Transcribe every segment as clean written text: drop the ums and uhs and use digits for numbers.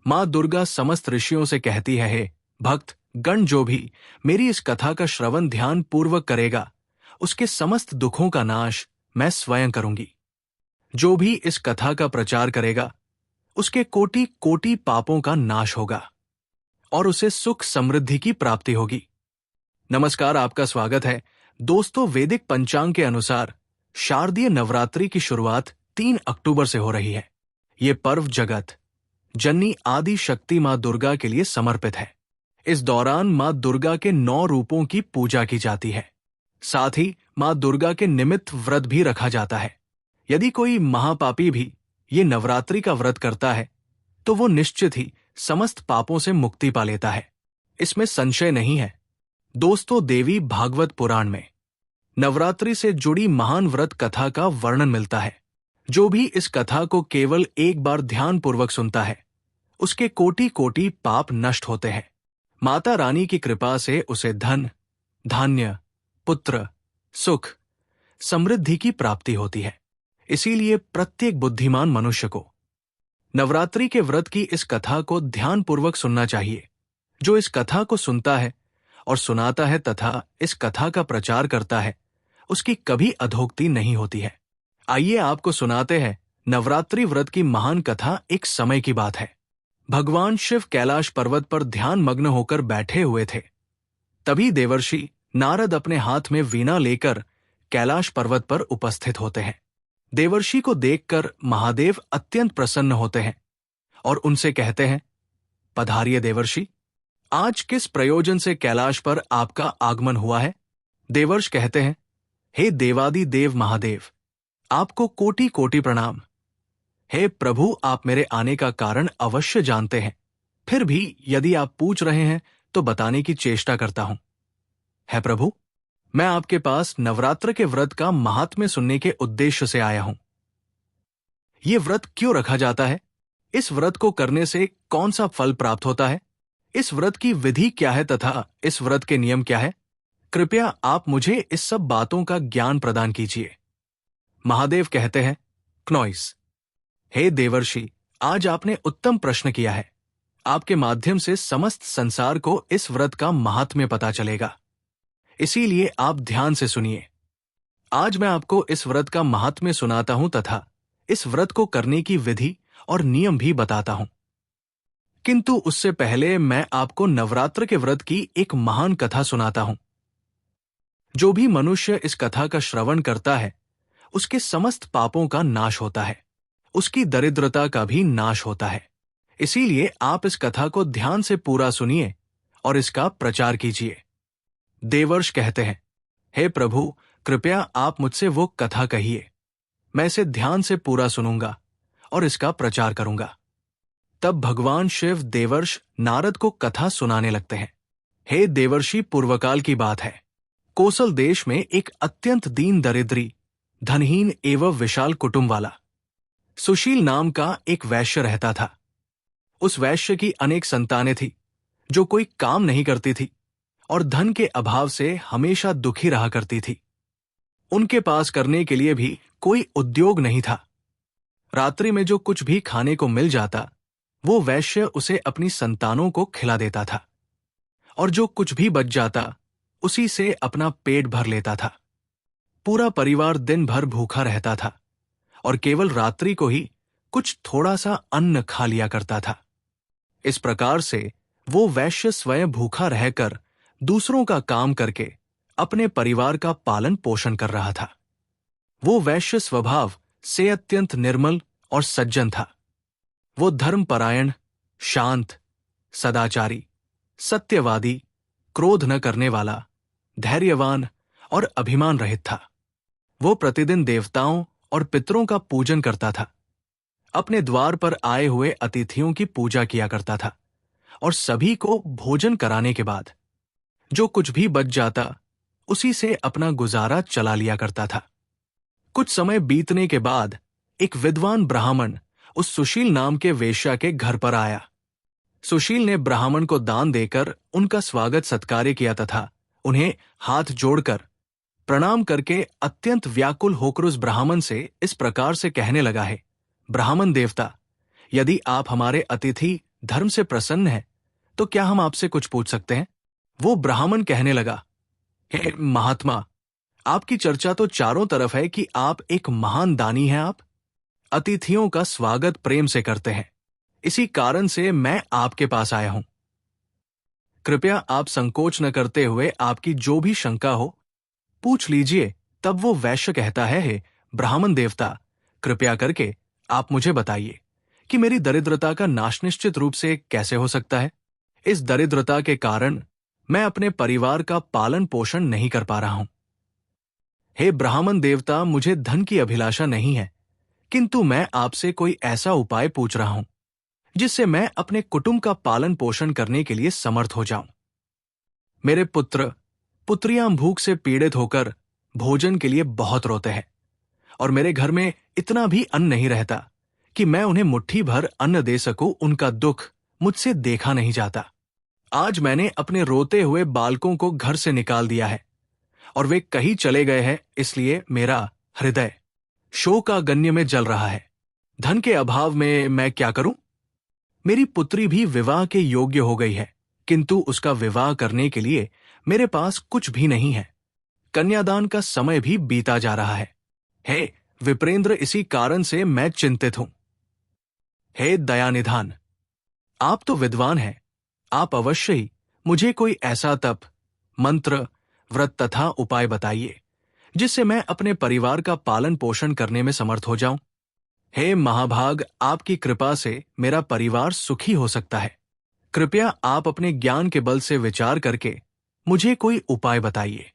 माँ दुर्गा समस्त ऋषियों से कहती है, हे भक्त गण, जो भी मेरी इस कथा का श्रवण ध्यान पूर्वक करेगा, उसके समस्त दुखों का नाश मैं स्वयं करूंगी। जो भी इस कथा का प्रचार करेगा, उसके कोटि कोटि पापों का नाश होगा और उसे सुख समृद्धि की प्राप्ति होगी। नमस्कार, आपका स्वागत है। दोस्तों, वैदिक पंचांग के अनुसार शारदीय नवरात्रि की शुरुआत 3 अक्टूबर से हो रही है। ये पर्व जगत जननी आदि शक्ति माँ दुर्गा के लिए समर्पित है। इस दौरान माँ दुर्गा के 9 रूपों की पूजा की जाती है। साथ ही माँ दुर्गा के निमित्त व्रत भी रखा जाता है। यदि कोई महापापी भी ये नवरात्रि का व्रत करता है तो वो निश्चित ही समस्त पापों से मुक्ति पा लेता है, इसमें संशय नहीं है। दोस्तों, देवी भागवत पुराण में नवरात्रि से जुड़ी महान व्रत कथा का वर्णन मिलता है। जो भी इस कथा को केवल एक बार ध्यान पूर्वक सुनता है, उसके कोटि कोटि पाप नष्ट होते हैं। माता रानी की कृपा से उसे धन, धान्य, पुत्र, सुख, समृद्धि की प्राप्ति होती है। इसीलिए प्रत्येक बुद्धिमान मनुष्य को नवरात्रि के व्रत की इस कथा को ध्यानपूर्वक सुनना चाहिए। जो इस कथा को सुनता है और सुनाता है तथा इस कथा का प्रचार करता है, उसकी कभी अधोगति नहीं होती है। आइए आपको सुनाते हैं नवरात्रि व्रत की महान कथा। एक समय की बात है। भगवान शिव कैलाश पर्वत पर ध्यान मग्न होकर बैठे हुए थे। तभी देवर्षि नारद अपने हाथ में वीणा लेकर कैलाश पर्वत पर उपस्थित होते हैं। देवर्षि को देखकर महादेव अत्यंत प्रसन्न होते हैं और उनसे कहते हैं, पधारिए देवर्षि, आज किस प्रयोजन से कैलाश पर आपका आगमन हुआ है? देवर्ष कहते हैं, हे देवादि देव महादेव, आपको कोटि कोटि प्रणाम। हे प्रभु, आप मेरे आने का कारण अवश्य जानते हैं, फिर भी यदि आप पूछ रहे हैं तो बताने की चेष्टा करता हूं। है प्रभु, मैं आपके पास नवरात्र के व्रत का महात्म्य सुनने के उद्देश्य से आया हूं। ये व्रत क्यों रखा जाता है? इस व्रत को करने से कौन सा फल प्राप्त होता है? इस व्रत की विधि क्या है तथा इस व्रत के नियम क्या है? कृपया आप मुझे इस सब बातों का ज्ञान प्रदान कीजिए। महादेव कहते हैं, क्नॉइस, हे देवर्षि, आज आपने उत्तम प्रश्न किया है। आपके माध्यम से समस्त संसार को इस व्रत का महात्म्य पता चलेगा। इसीलिए आप ध्यान से सुनिए। आज मैं आपको इस व्रत का महात्म्य सुनाता हूं तथा इस व्रत को करने की विधि और नियम भी बताता हूं। किंतु उससे पहले मैं आपको नवरात्र के व्रत की एक महान कथा सुनाता हूं। जो भी मनुष्य इस कथा का श्रवण करता है, उसके समस्त पापों का नाश होता है, उसकी दरिद्रता का भी नाश होता है। इसीलिए आप इस कथा को ध्यान से पूरा सुनिए और इसका प्रचार कीजिए। देवर्ष कहते हैं, हे प्रभु, कृपया आप मुझसे वो कथा कहिए। मैं इसे ध्यान से पूरा सुनूंगा और इसका प्रचार करूंगा। तब भगवान शिव देवर्ष नारद को कथा सुनाने लगते हैं। हे देवर्षि, पूर्वकाल की बात है। कोसल देश में एक अत्यंत दीन दरिद्री, धनहीन एवं विशाल कुटुंब वाला सुशील नाम का एक वैश्य रहता था। उस वैश्य की अनेक संतानें थी जो कोई काम नहीं करती थी और धन के अभाव से हमेशा दुखी रहा करती थी। उनके पास करने के लिए भी कोई उद्योग नहीं था। रात्रि में जो कुछ भी खाने को मिल जाता, वो वैश्य उसे अपनी संतानों को खिला देता था और जो कुछ भी बच जाता उसी से अपना पेट भर लेता था। पूरा परिवार दिन भर भूखा रहता था और केवल रात्रि को ही कुछ थोड़ा सा अन्न खा लिया करता था। इस प्रकार से वो वैश्य स्वयं भूखा रहकर दूसरों का काम करके अपने परिवार का पालन पोषण कर रहा था। वो वैश्य स्वभाव से अत्यंत निर्मल और सज्जन था। वो धर्मपरायण, शांत, सदाचारी, सत्यवादी, क्रोध न करने वाला, धैर्यवान और अभिमान रहित था। वो प्रतिदिन देवताओं और पितरों का पूजन करता था। अपने द्वार पर आए हुए अतिथियों की पूजा किया करता था और सभी को भोजन कराने के बाद जो कुछ भी बच जाता उसी से अपना गुजारा चला लिया करता था। कुछ समय बीतने के बाद एक विद्वान ब्राह्मण उस सुशील नाम के वेश्या के घर पर आया। सुशील ने ब्राह्मण को दान देकर उनका स्वागत सत्कार किया तथा उन्हें हाथ जोड़कर प्रणाम करके अत्यंत व्याकुल होकर उस ब्राह्मण से इस प्रकार से कहने लगा है, ब्राह्मण देवता, यदि आप हमारे अतिथि धर्म से प्रसन्न हैं, तो क्या हम आपसे कुछ पूछ सकते हैं? वो ब्राह्मण कहने लगा, हे महात्मा, आपकी चर्चा तो चारों तरफ है कि आप एक महान दानी हैं। आप अतिथियों का स्वागत प्रेम से करते हैं, इसी कारण से मैं आपके पास आया हूं। कृपया आप संकोच न करते हुए आपकी जो भी शंका हो पूछ लीजिए। तब वो वैश्य कहता है, हे ब्राह्मण देवता, कृपया करके आप मुझे बताइए कि मेरी दरिद्रता का नाश निश्चित रूप से कैसे हो सकता है। इस दरिद्रता के कारण मैं अपने परिवार का पालन पोषण नहीं कर पा रहा हूं। हे ब्राह्मण देवता, मुझे धन की अभिलाषा नहीं है, किंतु मैं आपसे कोई ऐसा उपाय पूछ रहा हूं जिससे मैं अपने कुटुंब का पालन पोषण करने के लिए समर्थ हो जाऊं। मेरे पुत्र पुत्रियां भूख से पीड़ित होकर भोजन के लिए बहुत रोते हैं, और मेरे घर में इतना भी अन्न नहीं रहता कि मैं उन्हें मुट्ठी भर अन्न दे सकूं। उनका दुख मुझसे देखा नहीं जाता। आज मैंने अपने रोते हुए बालकों को घर से निकाल दिया है और वे कहीं चले गए हैं, इसलिए मेरा हृदय शोकागन्य में जल रहा है। धन के अभाव में मैं क्या करूं? मेरी पुत्री भी विवाह के योग्य हो गई है, किंतु उसका विवाह करने के लिए मेरे पास कुछ भी नहीं है। कन्यादान का समय भी बीता जा रहा है। हे विप्रेंद्र, इसी कारण से मैं चिंतित हूं। हे दयानिधान, आप तो विद्वान हैं, आप अवश्य ही मुझे कोई ऐसा तप, मंत्र, व्रत तथा उपाय बताइए जिससे मैं अपने परिवार का पालन पोषण करने में समर्थ हो जाऊं। हे महाभाग, आपकी कृपा से मेरा परिवार सुखी हो सकता है। कृपया आप अपने ज्ञान के बल से विचार करके मुझे कोई उपाय बताइए।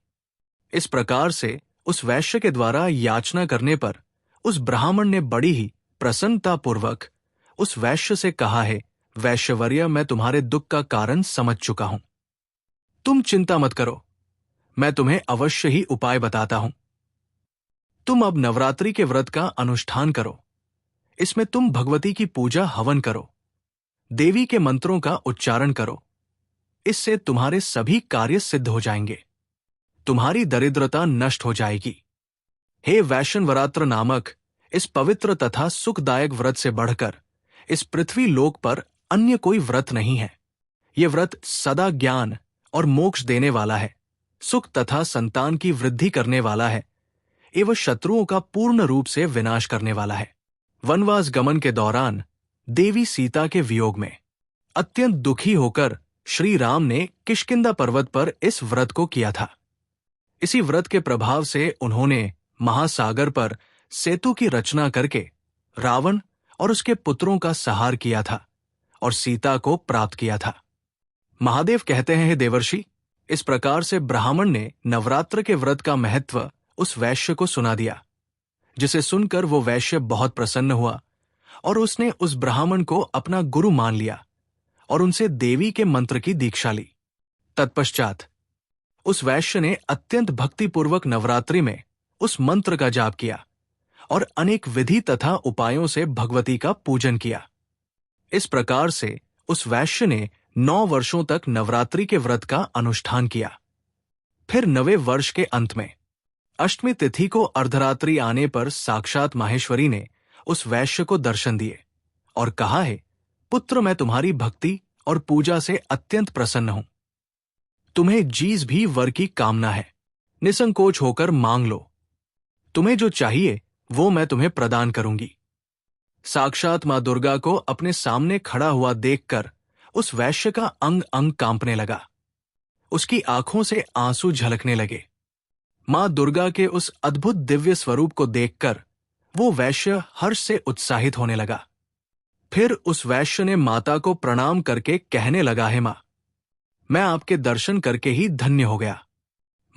इस प्रकार से उस वैश्य के द्वारा याचना करने पर उस ब्राह्मण ने बड़ी ही प्रसन्नतापूर्वक उस वैश्य से कहा, है वैश्यवर्य, मैं तुम्हारे दुख का कारण समझ चुका हूं। तुम चिंता मत करो, मैं तुम्हें अवश्य ही उपाय बताता हूं। तुम अब नवरात्रि के व्रत का अनुष्ठान करो। इसमें तुम भगवती की पूजा हवन करो, देवी के मंत्रों का उच्चारण करो। इससे तुम्हारे सभी कार्य सिद्ध हो जाएंगे, तुम्हारी दरिद्रता नष्ट हो जाएगी। हे वैश्यवरात्र नामक इस पवित्र तथा सुखदायक व्रत से बढ़कर इस पृथ्वी लोक पर अन्य कोई व्रत नहीं है। यह व्रत सदा ज्ञान और मोक्ष देने वाला है, सुख तथा संतान की वृद्धि करने वाला है एवं शत्रुओं का पूर्ण रूप से विनाश करने वाला है। वनवास गमन के दौरान देवी सीता के वियोग में अत्यंत दुखी होकर श्री राम ने किष्किंधा पर्वत पर इस व्रत को किया था। इसी व्रत के प्रभाव से उन्होंने महासागर पर सेतु की रचना करके रावण और उसके पुत्रों का संहार किया था और सीता को प्राप्त किया था। महादेव कहते हैं, हे देवर्षि, इस प्रकार से ब्राह्मण ने नवरात्र के व्रत का महत्व उस वैश्य को सुना दिया, जिसे सुनकर वो वैश्य बहुत प्रसन्न हुआ और उसने उस ब्राह्मण को अपना गुरु मान लिया और उनसे देवी के मंत्र की दीक्षा ली। तत्पश्चात उस वैश्य ने अत्यंत भक्तिपूर्वक नवरात्रि में उस मंत्र का जाप किया और अनेक विधि तथा उपायों से भगवती का पूजन किया। इस प्रकार से उस वैश्य ने 9 वर्षों तक नवरात्रि के व्रत का अनुष्ठान किया। फिर 9वें वर्ष के अंत में अष्टमी तिथि को अर्धरात्रि आने पर साक्षात माहेश्वरी ने उस वैश्य को दर्शन दिए और कहा, है पुत्र, मैं तुम्हारी भक्ति और पूजा से अत्यंत प्रसन्न हूं। तुम्हें जिस भी वर की कामना है निसंकोच होकर मांग लो। तुम्हें जो चाहिए वो मैं तुम्हें प्रदान करूंगी। साक्षात मां दुर्गा को अपने सामने खड़ा हुआ देखकर उस वैश्य का अंग अंग कांपने लगा। उसकी आंखों से आंसू झलकने लगे। मां दुर्गा के उस अद्भुत दिव्य स्वरूप को देखकर वो वैश्य हर्ष से उत्साहित होने लगा। फिर उस वैश्य ने माता को प्रणाम करके कहने लगा, है मां, मैं आपके दर्शन करके ही धन्य हो गया।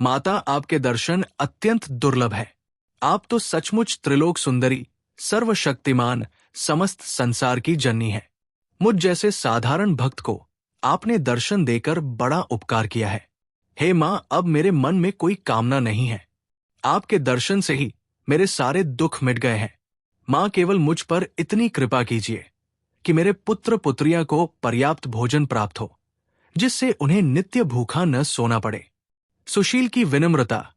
माता, आपके दर्शन अत्यंत दुर्लभ है। आप तो सचमुच त्रिलोक सुंदरी, सर्वशक्तिमान, समस्त संसार की जननी है। मुझ जैसे साधारण भक्त को आपने दर्शन देकर बड़ा उपकार किया है। हे मां, अब मेरे मन में कोई कामना नहीं है। आपके दर्शन से ही मेरे सारे दुख मिट गए हैं। मां, केवल मुझ पर इतनी कृपा कीजिए कि मेरे पुत्र पुत्रियां को पर्याप्त भोजन प्राप्त हो, जिससे उन्हें नित्य भूखा न सोना पड़े। सुशील की विनम्रता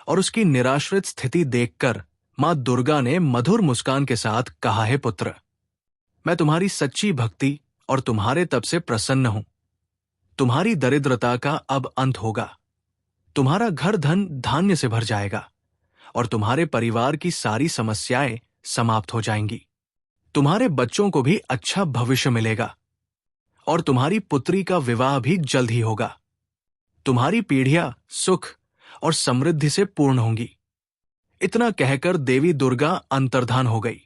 और उसकी निराश्रित स्थिति देखकर मां दुर्गा ने मधुर मुस्कान के साथ कहा, है पुत्र, मैं तुम्हारी सच्ची भक्ति और तुम्हारे तप से प्रसन्न हूं। तुम्हारी दरिद्रता का अब अंत होगा। तुम्हारा घर धन धान्य से भर जाएगा और तुम्हारे परिवार की सारी समस्याएं समाप्त हो जाएंगी। तुम्हारे बच्चों को भी अच्छा भविष्य मिलेगा और तुम्हारी पुत्री का विवाह भी जल्द ही होगा। तुम्हारी पीढ़ियां सुख और समृद्धि से पूर्ण होंगी। इतना कहकर देवी दुर्गा अंतर्धान हो गई।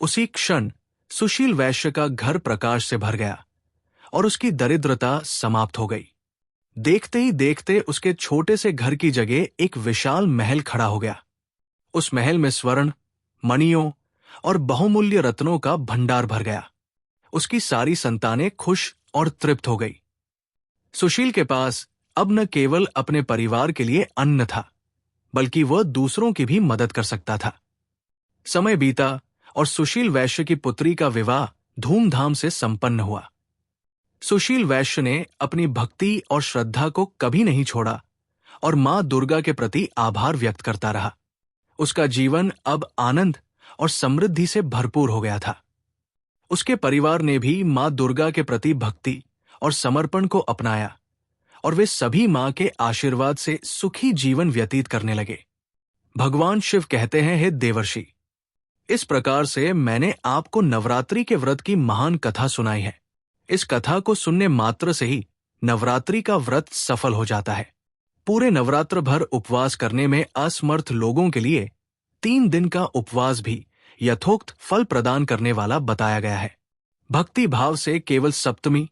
उसी क्षण सुशील वैश्य का घर प्रकाश से भर गया और उसकी दरिद्रता समाप्त हो गई। देखते ही देखते उसके छोटे से घर की जगह एक विशाल महल खड़ा हो गया। उस महल में स्वर्ण, मणियों और बहुमूल्य रत्नों का भंडार भर गया। उसकी सारी संतानें खुश और तृप्त हो गई। सुशील के पास अब न केवल अपने परिवार के लिए अन्न था, बल्कि वह दूसरों की भी मदद कर सकता था। समय बीता और सुशील वैश्य की पुत्री का विवाह धूमधाम से संपन्न हुआ। सुशील वैश्य ने अपनी भक्ति और श्रद्धा को कभी नहीं छोड़ा और मां दुर्गा के प्रति आभार व्यक्त करता रहा। उसका जीवन अब आनंद और समृद्धि से भरपूर हो गया था। उसके परिवार ने भी मां दुर्गा के प्रति भक्ति और समर्पण को अपनाया और वे सभी मां के आशीर्वाद से सुखी जीवन व्यतीत करने लगे। भगवान शिव कहते हैं, हे देवर्षि, इस प्रकार से मैंने आपको नवरात्रि के व्रत की महान कथा सुनाई है। इस कथा को सुनने मात्र से ही नवरात्रि का व्रत सफल हो जाता है। पूरे नवरात्र भर उपवास करने में असमर्थ लोगों के लिए 3 दिन का उपवास भी यथोक्त फल प्रदान करने वाला बताया गया है। भक्ति भाव से केवल सप्तमी,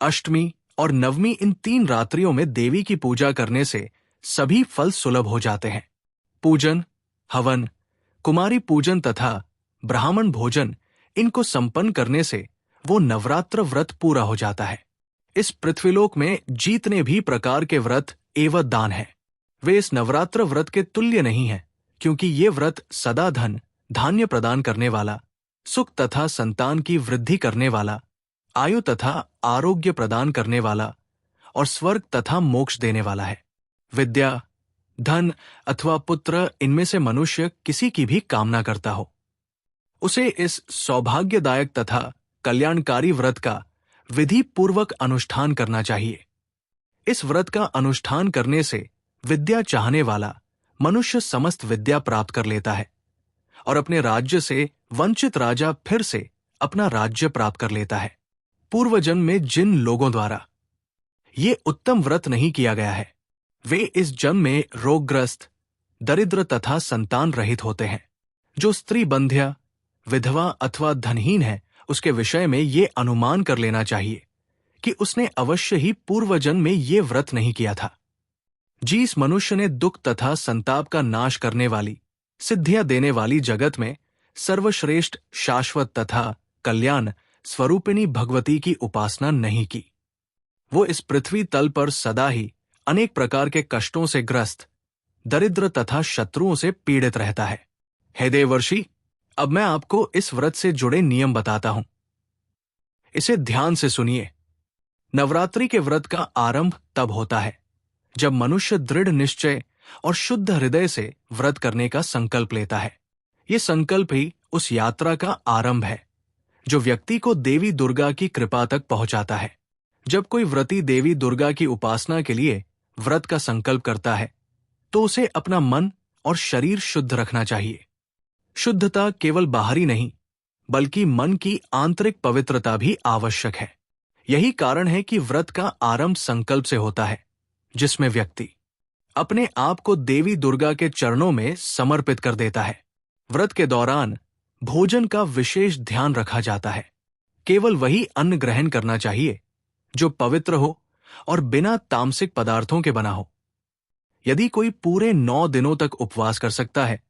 अष्टमी और नवमी इन 3 रात्रियों में देवी की पूजा करने से सभी फल सुलभ हो जाते हैं। पूजन, हवन, कुमारी पूजन तथा ब्राह्मण भोजन इनको संपन्न करने से वो नवरात्र व्रत पूरा हो जाता है। इस पृथ्वीलोक में जितने भी प्रकार के व्रत एवं दान हैं, वे इस नवरात्र व्रत के तुल्य नहीं हैं, क्योंकि ये व्रत सदा धन धान्य प्रदान करने वाला, सुख तथा संतान की वृद्धि करने वाला, आयु तथा आरोग्य प्रदान करने वाला और स्वर्ग तथा मोक्ष देने वाला है। विद्या, धन अथवा पुत्र इनमें से मनुष्य किसी की भी कामना करता हो, उसे इस सौभाग्यदायक तथा कल्याणकारी व्रत का विधि पूर्वक अनुष्ठान करना चाहिए। इस व्रत का अनुष्ठान करने से विद्या चाहने वाला मनुष्य समस्त विद्या प्राप्त कर लेता है और अपने राज्य से वंचित राजा फिर से अपना राज्य प्राप्त कर लेता है। पूर्व जन्म में जिन लोगों द्वारा ये उत्तम व्रत नहीं किया गया है, वे इस जन्म में रोगग्रस्त, दरिद्र तथा संतान रहित होते हैं। जो स्त्री बंध्या, विधवा अथवा धनहीन है, उसके विषय में ये अनुमान कर लेना चाहिए कि उसने अवश्य ही पूर्व जन्म में ये व्रत नहीं किया था। जिस मनुष्य ने दुख तथा संताप का नाश करने वाली, सिद्धियां देने वाली जगत में सर्वश्रेष्ठ, शाश्वत तथा कल्याण स्वरूपिणी भगवती की उपासना नहीं की, वो इस पृथ्वी तल पर सदा ही अनेक प्रकार के कष्टों से ग्रस्त, दरिद्र तथा शत्रुओं से पीड़ित रहता है। हे देवर्षि, अब मैं आपको इस व्रत से जुड़े नियम बताता हूं। इसे ध्यान से सुनिए। नवरात्रि के व्रत का आरंभ तब होता है जब मनुष्य दृढ़ निश्चय और शुद्ध हृदय से व्रत करने का संकल्प लेता है। ये संकल्प ही उस यात्रा का आरंभ है जो व्यक्ति को देवी दुर्गा की कृपा तक पहुंचाता है। जब कोई व्रती देवी दुर्गा की उपासना के लिए व्रत का संकल्प करता है, तो उसे अपना मन और शरीर शुद्ध रखना चाहिए। शुद्धता केवल बाहरी नहीं, बल्कि मन की आंतरिक पवित्रता भी आवश्यक है। यही कारण है कि व्रत का आरंभ संकल्प से होता है, जिसमें व्यक्ति अपने आप को देवी दुर्गा के चरणों में समर्पित कर देता है। व्रत के दौरान भोजन का विशेष ध्यान रखा जाता है। केवल वही अन्न ग्रहण करना चाहिए जो पवित्र हो और बिना तामसिक पदार्थों के बना हो। यदि कोई पूरे 9 दिनों तक उपवास कर सकता है,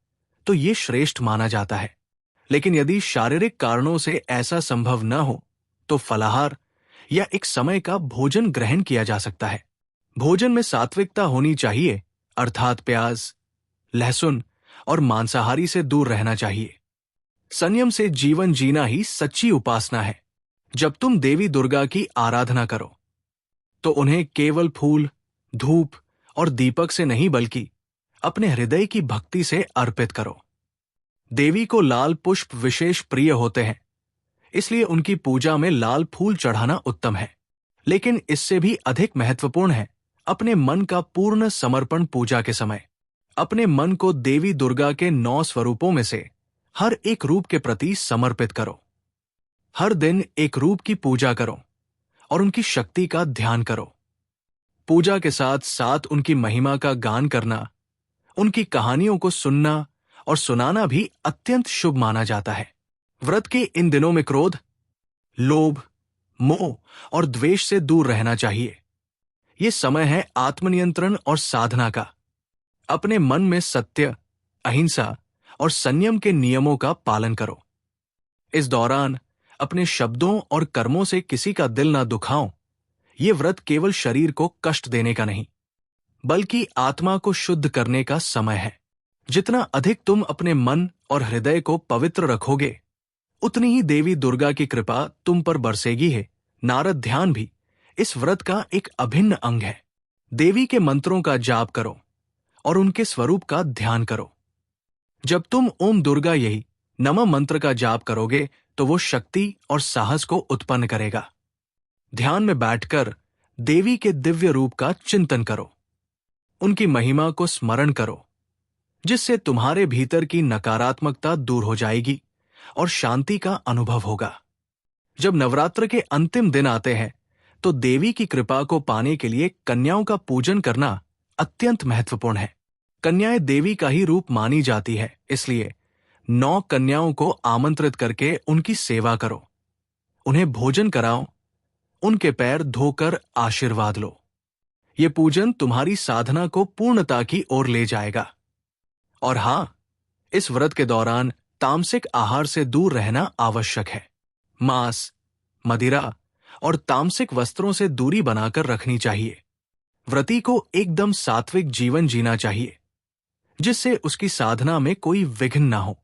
तो ये श्रेष्ठ माना जाता है। लेकिन यदि शारीरिक कारणों से ऐसा संभव न हो, तो फलाहार या एक समय का भोजन ग्रहण किया जा सकता है। भोजन में सात्विकता होनी चाहिए, अर्थात प्याज, लहसुन और मांसाहारी से दूर रहना चाहिए। संयम से जीवन जीना ही सच्ची उपासना है। जब तुम देवी दुर्गा की आराधना करो, तो उन्हें केवल फूल, धूप और दीपक से नहीं, बल्कि अपने हृदय की भक्ति से अर्पित करो। देवी को लाल पुष्प विशेष प्रिय होते हैं, इसलिए उनकी पूजा में लाल फूल चढ़ाना उत्तम है। लेकिन इससे भी अधिक महत्वपूर्ण है अपने मन का पूर्ण समर्पण पूजा के समय। अपने मन को देवी दुर्गा के 9 स्वरूपों में से हर एक रूप के प्रति समर्पित करो। हर दिन एक रूप की पूजा करो और उनकी शक्ति का ध्यान करो। पूजा के साथ साथ उनकी महिमा का गान करना, उनकी कहानियों को सुनना और सुनाना भी अत्यंत शुभ माना जाता है। व्रत के इन दिनों में क्रोध, लोभ, मोह और द्वेष से दूर रहना चाहिए। ये समय है आत्मनियंत्रण और साधना का। अपने मन में सत्य, अहिंसा और संयम के नियमों का पालन करो। इस दौरान अपने शब्दों और कर्मों से किसी का दिल ना दुखाओ। ये व्रत केवल शरीर को कष्ट देने का नहीं, बल्कि आत्मा को शुद्ध करने का समय है। जितना अधिक तुम अपने मन और हृदय को पवित्र रखोगे, उतनी ही देवी दुर्गा की कृपा तुम पर बरसेगी है। नारद ध्यान भी इस व्रत का एक अभिन्न अंग है। देवी के मंत्रों का जाप करो और उनके स्वरूप का ध्यान करो। जब तुम ओम दुर्गा यही नमः मंत्र का जाप करोगे तो वो शक्ति और साहस को उत्पन्न करेगा। ध्यान में बैठकर देवी के दिव्य रूप का चिंतन करो। उनकी महिमा को स्मरण करो, जिससे तुम्हारे भीतर की नकारात्मकता दूर हो जाएगी और शांति का अनुभव होगा। जब नवरात्र के अंतिम दिन आते हैं तो देवी की कृपा को पाने के लिए कन्याओं का पूजन करना अत्यंत महत्वपूर्ण है। कन्याएं देवी का ही रूप मानी जाती है, इसलिए 9 कन्याओं को आमंत्रित करके उनकी सेवा करो। उन्हें भोजन कराओ, उनके पैर धोकर आशीर्वाद लो। ये पूजन तुम्हारी साधना को पूर्णता की ओर ले जाएगा। और हां, इस व्रत के दौरान तामसिक आहार से दूर रहना आवश्यक है। मांस, मदिरा और तामसिक वस्त्रों से दूरी बनाकर रखनी चाहिए। व्रती को एकदम सात्विक जीवन जीना चाहिए, जिससे उसकी साधना में कोई विघ्न ना हो।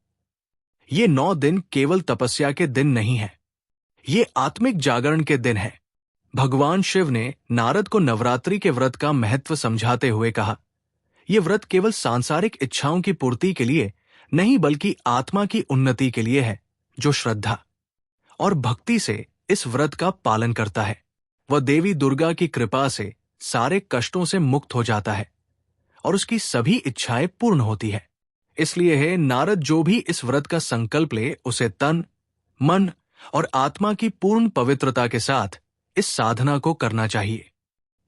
ये 9 दिन केवल तपस्या के दिन नहीं है, ये आत्मिक जागरण के दिन है। भगवान शिव ने नारद को नवरात्रि के व्रत का महत्व समझाते हुए कहा, यह व्रत केवल सांसारिक इच्छाओं की पूर्ति के लिए नहीं, बल्कि आत्मा की उन्नति के लिए है। जो श्रद्धा और भक्ति से इस व्रत का पालन करता है, वह देवी दुर्गा की कृपा से सारे कष्टों से मुक्त हो जाता है और उसकी सभी इच्छाएं पूर्ण होती है। इसलिए है नारद, जो भी इस व्रत का संकल्प ले, उसे तन, मन और आत्मा की पूर्ण पवित्रता के साथ इस साधना को करना चाहिए।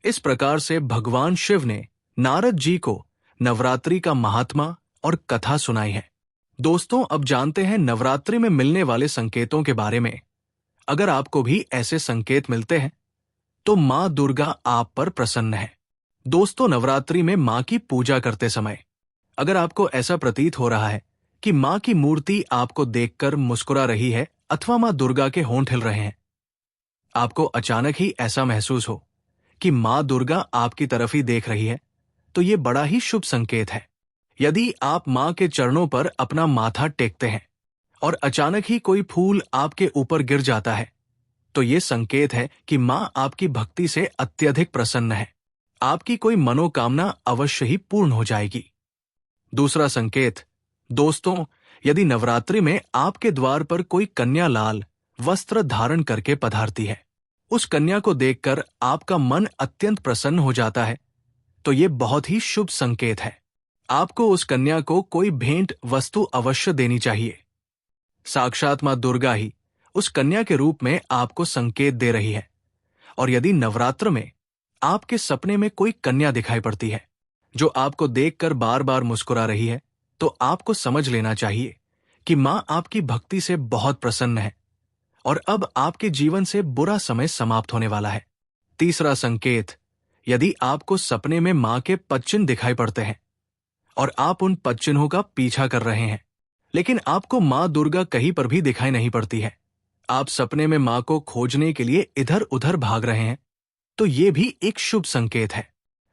इस प्रकार से भगवान शिव ने नारद जी को नवरात्रि का महात्मा और कथा सुनाई है। दोस्तों, अब जानते हैं नवरात्रि में मिलने वाले संकेतों के बारे में। अगर आपको भी ऐसे संकेत मिलते हैं तो मां दुर्गा आप पर प्रसन्न है। दोस्तों, नवरात्रि में मां की पूजा करते समय अगर आपको ऐसा प्रतीत हो रहा है कि मां की मूर्ति आपको देखकर मुस्कुरा रही है अथवा मां दुर्गा के होंठ हिल रहे हैं, आपको अचानक ही ऐसा महसूस हो कि मां दुर्गा आपकी तरफ ही देख रही है, तो ये बड़ा ही शुभ संकेत है। यदि आप मां के चरणों पर अपना माथा टेकते हैं और अचानक ही कोई फूल आपके ऊपर गिर जाता है, तो ये संकेत है कि मां आपकी भक्ति से अत्यधिक प्रसन्न है। आपकी कोई मनोकामना अवश्य ही पूर्ण हो जाएगी। दूसरा संकेत, दोस्तों, यदि नवरात्रि में आपके द्वार पर कोई कन्या लाल वस्त्र धारण करके पधारती है, उस कन्या को देखकर आपका मन अत्यंत प्रसन्न हो जाता है, तो ये बहुत ही शुभ संकेत है। आपको उस कन्या को कोई भेंट वस्तु अवश्य देनी चाहिए। साक्षात मां दुर्गा ही उस कन्या के रूप में आपको संकेत दे रही है। और यदि नवरात्र में आपके सपने में कोई कन्या दिखाई पड़ती है जो आपको देखकर बार बार मुस्कुरा रही है, तो आपको समझ लेना चाहिए कि मां आपकी भक्ति से बहुत प्रसन्न है और अब आपके जीवन से बुरा समय समाप्त होने वाला है। तीसरा संकेत, यदि आपको सपने में मां के पदचिन्ह दिखाई पड़ते हैं और आप उन पदचिन्हों का पीछा कर रहे हैं, लेकिन आपको मां दुर्गा कहीं पर भी दिखाई नहीं पड़ती है, आप सपने में मां को खोजने के लिए इधर उधर भाग रहे हैं, तो ये भी एक शुभ संकेत है।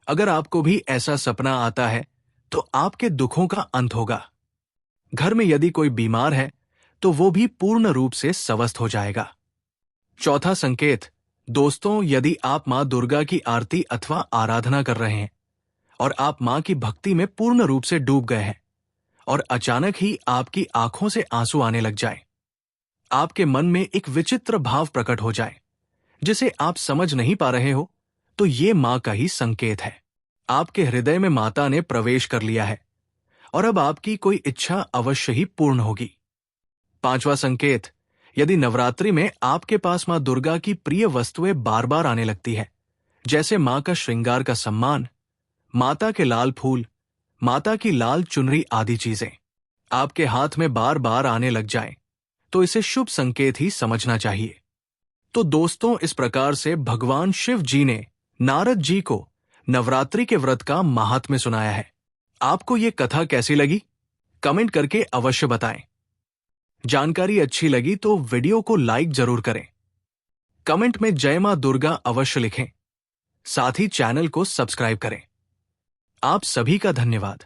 अगर आपको भी ऐसा सपना आता है तो आपके दुखों का अंत होगा। घर में यदि कोई बीमार है तो वो भी पूर्ण रूप से स्वस्थ हो जाएगा। चौथा संकेत, दोस्तों, यदि आप मां दुर्गा की आरती अथवा आराधना कर रहे हैं और आप मां की भक्ति में पूर्ण रूप से डूब गए हैं और अचानक ही आपकी आंखों से आंसू आने लग जाए, आपके मन में एक विचित्र भाव प्रकट हो जाए जिसे आप समझ नहीं पा रहे हो, तो ये मां का ही संकेत है। आपके हृदय में माता ने प्रवेश कर लिया है और अब आपकी कोई इच्छा अवश्य ही पूर्ण होगी। 5वां संकेत, यदि नवरात्रि में आपके पास मां दुर्गा की प्रिय वस्तुएं बार बार आने लगती है, जैसे मां का श्रृंगार का सम्मान, माता के लाल फूल, माता की लाल चुनरी आदि चीजें आपके हाथ में बार बार आने लग जाएं, तो इसे शुभ संकेत ही समझना चाहिए। तो दोस्तों, इस प्रकार से भगवान शिव जी ने नारद जी को नवरात्रि के व्रत का महात्म्य सुनाया है। आपको ये कथा कैसी लगी? कमेंट करके अवश्य बताएं। जानकारी अच्छी लगी तो वीडियो को लाइक जरूर करें। कमेंट में जय मां दुर्गा अवश्य लिखें। साथ ही चैनल को सब्सक्राइब करें। आप सभी का धन्यवाद।